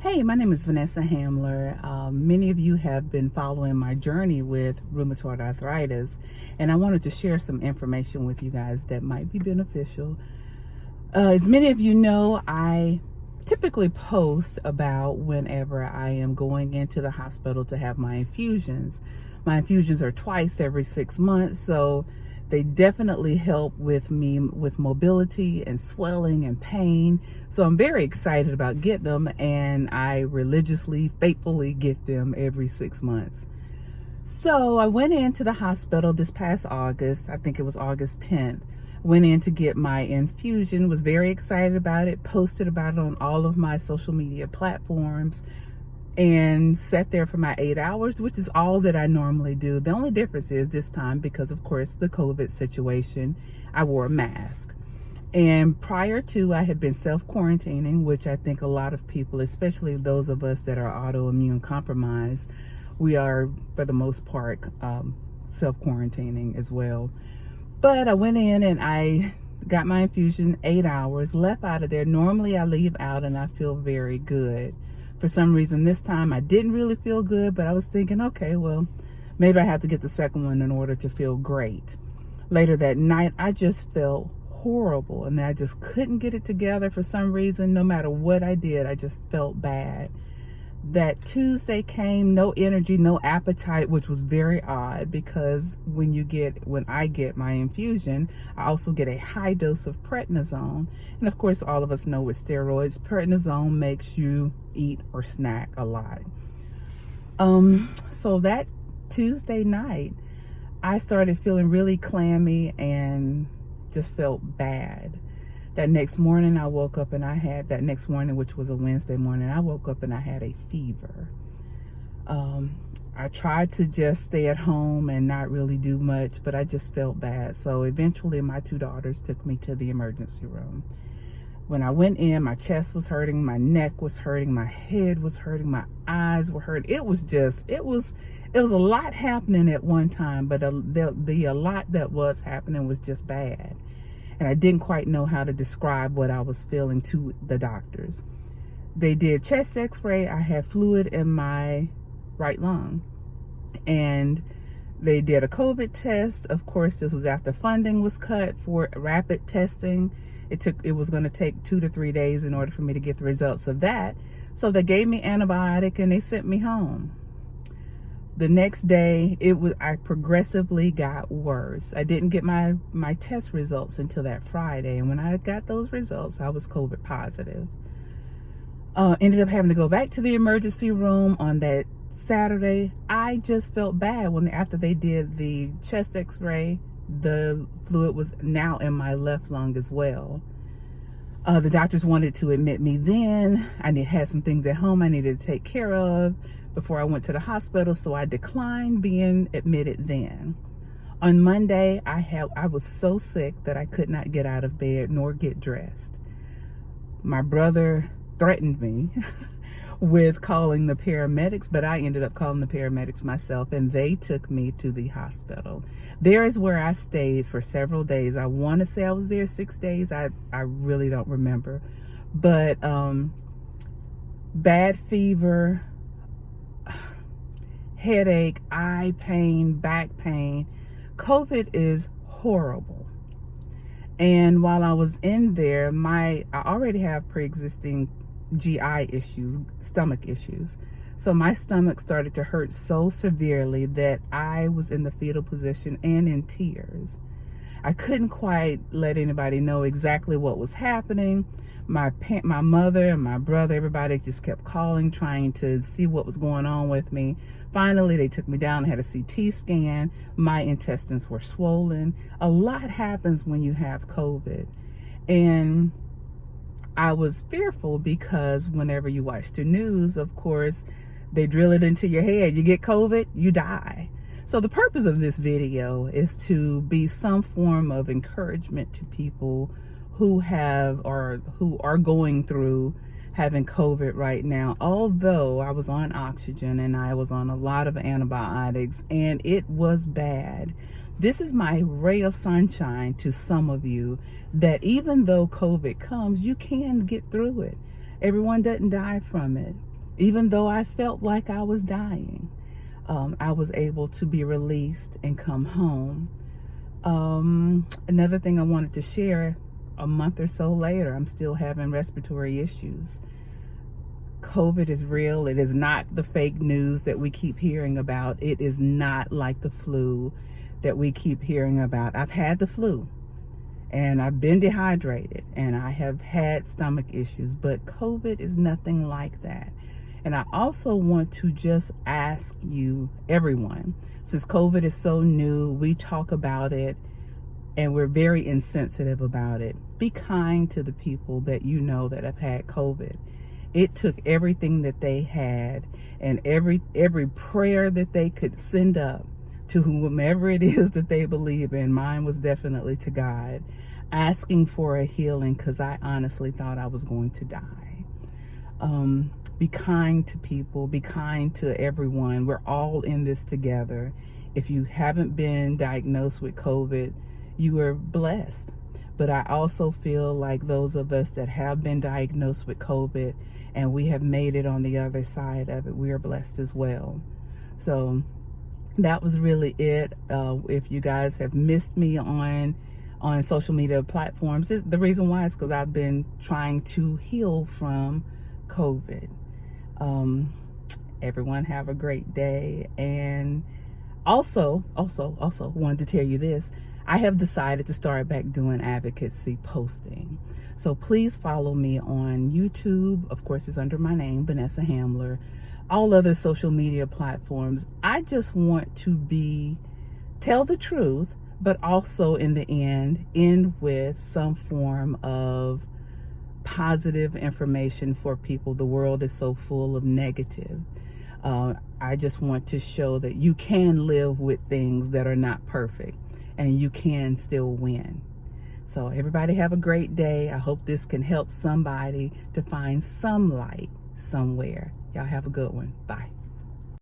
Hey, my name is Vanessa Hamler. Many of you have been following my journey with rheumatoid arthritis, and I wanted to share some information with you guys that might be beneficial. As many of you know, I typically post about whenever I am going into the hospital to have my infusions. My infusions are twice every 6 months, so they definitely help with me with mobility and swelling and pain. So I'm very excited about getting them, and I religiously, faithfully get them every 6 months. So I went into the hospital this past August. I think it was August 10th. Went in to get my infusion, was very excited about it, posted about it on all of my social media platforms, and sat there for my 8 hours, which is all that I normally do. The only difference is this time, because of course the COVID situation, I wore a mask. And prior to, I had been self-quarantining, which I think a lot of people, especially those of us that are autoimmune compromised, we are for the most part self-quarantining as well. But I went in and I got my infusion, 8 hours, left out of there. Normally I leave out and I feel very good. For some reason this time I didn't really feel good, but I was thinking, okay, well, maybe I have to get the second one in order to feel great. Later that night, I just felt horrible and I just couldn't get it together for some reason. No matter what I did, I just felt bad. That Tuesday came, no energy, no appetite, which was very odd because when I get my infusion, I also get a high dose of prednisone. And of course, all of us know with steroids, prednisone makes you eat or snack a lot. So that Tuesday night, I started feeling really clammy and just felt bad. That next morning, I woke up and that next morning, which was a Wednesday morning, I woke up and I had a fever. I tried to just stay at home and not really do much, but I just felt bad. So eventually my two daughters took me to the emergency room. When I went in, my chest was hurting, my neck was hurting, my head was hurting, my eyes were hurting. It was a lot happening at one time, but the lot that was happening was just bad. And I didn't quite know how to describe what I was feeling to the doctors. They did chest x-ray. I had fluid in my right lung. And they did a COVID test. Of course, this was after funding was cut for rapid testing. It was going to take 2 to 3 days in order for me to get the results of that. So they gave me antibiotic and they sent me home. The next day, I progressively got worse. I didn't get my test results until that Friday. And when I got those results, I was COVID positive. Ended up having to go back to the emergency room on that Saturday. I just felt bad after they did the chest x-ray, the fluid was now in my left lung as well. The doctors wanted to admit me then. I had some things at home I needed to take care of before I went to the hospital, so I declined being admitted then. On Monday, I was so sick that I could not get out of bed nor get dressed. My brother threatened me with calling the paramedics, but I ended up calling the paramedics myself, and they took me to the hospital. There is where I stayed for several days. I want to say I was there 6 days. I really don't remember. But bad fever, headache, eye pain, back pain. COVID is horrible. And while I was in there, I already have pre-existing GI issues, stomach issues. So my stomach started to hurt so severely that I was in the fetal position and in tears. I couldn't quite let anybody know exactly what was happening. My mother and my brother, everybody just kept calling, trying to see what was going on with me. Finally, they took me down and had a CT scan. My intestines were swollen. A lot happens when you have COVID. And I was fearful because whenever you watch the news, of course, they drill it into your head. You get COVID, you die. So the purpose of this video is to be some form of encouragement to people who are going through having COVID right now. Although I was on oxygen and I was on a lot of antibiotics and it was bad. This is my ray of sunshine to some of you, that even though COVID comes, you can get through it. Everyone doesn't die from it. Even though I felt like I was dying, I was able to be released and come home. Another thing I wanted to share, a month or so later, I'm still having respiratory issues. COVID is real. It is not the fake news that we keep hearing about. It is not like the flu that we keep hearing about. I've had the flu and I've been dehydrated and I have had stomach issues, but COVID is nothing like that. And I also want to just ask you, everyone, since COVID is so new, we talk about it and we're very insensitive about it. Be kind to the people that you know that have had COVID. It took everything that they had and every prayer that they could send up to whomever it is that they believe in. Mine was definitely to God, asking for a healing because I honestly thought I was going to die. Be kind to people. Be kind to everyone. We're all in this together. If you haven't been diagnosed with COVID, you are blessed. But I also feel like those of us that have been diagnosed with COVID and we have made it on the other side of it, we are blessed as well. So that was really it. If you guys have missed me on social media platforms, the reason why is because I've been trying to heal from COVID. Everyone have a great day. And also wanted to tell you this. I have decided to start back doing advocacy posting. So please follow me on YouTube. Of course, it's under my name, Vanessa Hamler. All other social media platforms. I just want to tell the truth, but also in the end with some form of positive information for people. The world is so full of negative. I just want to show that you can live with things that are not perfect and you can still win. So everybody have a great day. I hope this can help somebody to find some light somewhere. Y'all have a good one. Bye.